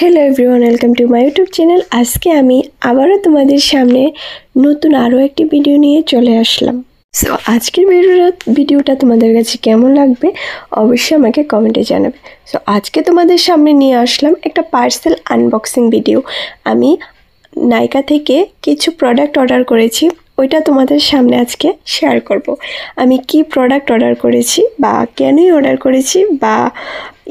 Hello everyone, welcome to my YouTube channel. আজকে আমি আবারও তোমাদের সামনে নতুন আরও একটি ভিডিও নিয়ে চলে আসলাম। সো আজকের ভিডিওটা তোমাদের কাছে কেমন লাগবে অবশ্যই আমাকে কমেন্টে জানাবে। সো আজকে তোমাদের সামনে নিয়ে আসলাম একটা পার্সেল আনবক্সিং ভিডিও। আমি নাইকা থেকে কিছু প্রোডাক্ট অর্ডার করেছি, ওইটা তোমাদের সামনে আজকে শেয়ার করব। আমি কি প্রোডাক্ট অর্ডার করেছি বা কেনই অর্ডার করেছি বা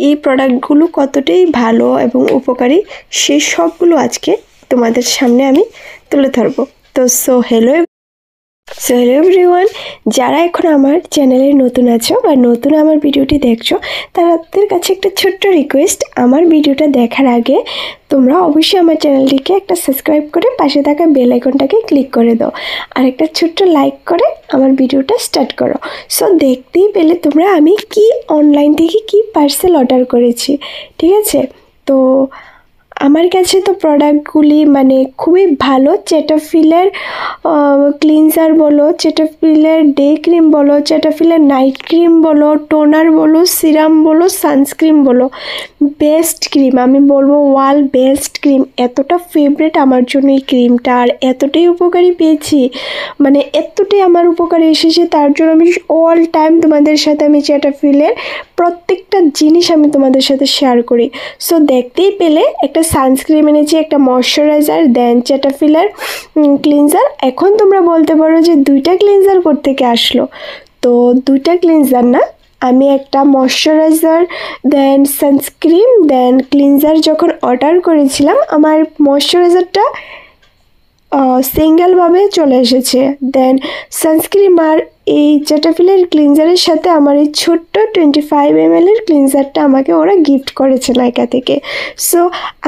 এই প্রোডাক্টগুলো কতটাই ভালো এবং উপকারী সেই সবগুলো আজকে তোমাদের সামনে আমি তুলে ধরবো। তো হ্যালো এভরিওয়ান, যারা এখন আমার চ্যানেলে নতুন আছো বা নতুন আমার ভিডিওটি দেখছো তাদের কাছে একটা ছোট্ট রিকোয়েস্ট, আমার ভিডিওটা দেখার আগে তোমরা অবশ্যই আমার চ্যানেলটিকে একটা সাবস্ক্রাইব করে পাশে থাকা বেল আইকনটাকে ক্লিক করে দাও আর একটা ছোট্ট লাইক করে আমার ভিডিওটা স্টার্ট করো। সো দেখতেই পেলে তোমরা আমি কি অনলাইন থেকে কি পার্সেল অর্ডার করেছি, ঠিক আছে? তো আমার কাছে তো প্রোডাক্টগুলি মানে খুবই ভালো। চেটাফিলের ক্লিনজার বলো, চেটাফিলের ডে ক্রিম বলো, চেটাফিলের নাইট ক্রিম বলো, টোনার বলো, সিরাম বলো, সানস্ক্রিন বলো, বেস্ট ক্রিম আমি বলবো, ওয়াল বেস্ট ক্রিম। এতটা ফেভারিট আমার জন্য এই ক্রিমটা, আর এতটাই উপকারী পেয়েছি, মানে এতটাই আমার উপকারে এসেছে, তার জন্য আমি অল টাইম তোমাদের সাথে আমি চেটাফিলের প্রত্যেকটা জিনিস আমি তোমাদের সাথে শেয়ার করি। সো দেখতেই পেলে একটা সানস্ক্রিন এনেছি, একটা ময়শ্চারাইজার, দেন চেটাফিলের ক্লিনজার। এখন তোমরা বলতে পারো যে দুইটা ক্লিনজার কোত্থেকে আসলো, তো দুইটা ক্লিনজার না, আমি একটা ময়শ্চারাইজার দেন সানস্ক্রিন দেন ক্লিনজার যখন অর্ডার করেছিলাম, আমার ময়শ্চারাইজারটা সিঙ্গেলভাবে চলে এসেছে, দেন সানস্ক্রিন আর এই চেটাফিলের ক্লিনজারের সাথে আমার এই ছোট্ট 25 ml ক্লিনজারটা আমাকে ওরা গিফট করেছে নাইকা থেকে। সো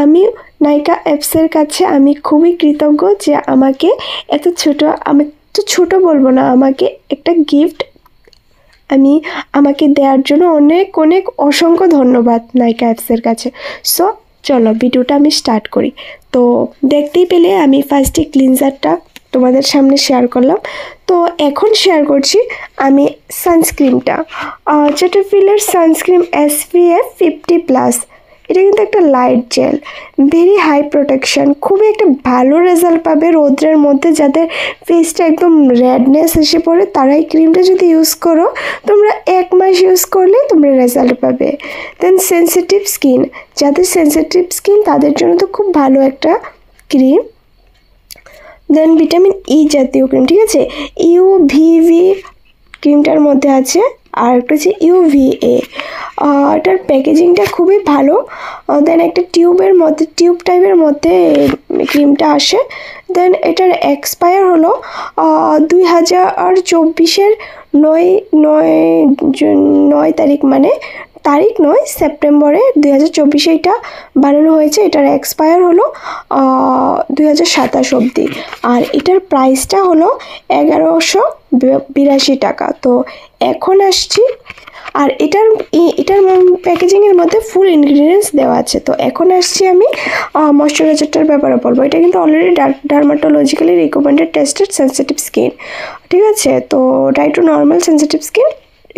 আমি নাইকা অ্যাপসের কাছে আমি খুবই কৃতজ্ঞ যে আমাকে এত ছোট, আমি তো ছোট বলবো না, আমাকে একটা গিফট আমাকে দেওয়ার জন্য অনেক অনেক অসংখ্য ধন্যবাদ নাইকা অ্যাপসের কাছে। সো চলো ভিডিওটা আমি স্টার্ট করি। তো দেখতেই পেলে আমি ফার্স্টে ক্লিনজারটা তোমাদের সামনে শেয়ার করলাম। তো এখন শেয়ার করছি আমি সানস্ক্রিনটা, চেটাফিলের সানস্ক্রিন SPF 50+। এটা কিন্তু একটা light gel, very high protection, খুবই একটা ভালো রেজাল্ট পাবে রোদ্রের মধ্যে। যাদের ফেসটা একদম রেডনেস এসে পড়ে তারা এই ক্রিমটা যদি ইউজ করো, তোমরা 1 মাস ইউজ করলে তোমরা রেজাল্ট পাবে। দেন সেন্সিটিভ স্কিন, যাদের সেন্সিটিভ স্কিন তাদের জন্য তো খুব ভালো একটা ক্রিম। দেন ভিটামিন জাতীয় ক্রিম, ঠিক আছে, UVV ক্রিমটার মধ্যে আছে, আর একটা হচ্ছে UVA। এটার প্যাকেজিংটা খুবই ভালো। দেন একটা টিউব টাইপের মধ্যে ক্রিমটা আসে। দেন এটার এক্সপায়ার হলো 2024-এর 9 তারিখ, মানে তারিখ নয়, সেপ্টেম্বরে 2024-এ এটা বানানো হয়েছে। এটার এক্সপায়ার হলো 2027 অবধি, আর এটার প্রাইসটা হলো 1182 টাকা। তো এখন আসছি, আর এটার প্যাকেজিংয়ের মধ্যে ফুল ইনগ্রিডিয়েন্টস দেওয়া আছে। তো এখন আসছি আমি ময়শ্চারাইজারটার ব্যাপারে বলবো। এটা কিন্তু already dermatologically recommended tested sensitive skin, ঠিক আছে। তো dry to normal sensitive skin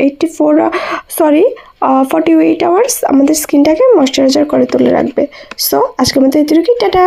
48 hours আমাদের স্কিনটাকে ময়শ্চারাইজার করে তুলে রাখবে। সো আজকের মতো এতটুকুই, টাটা।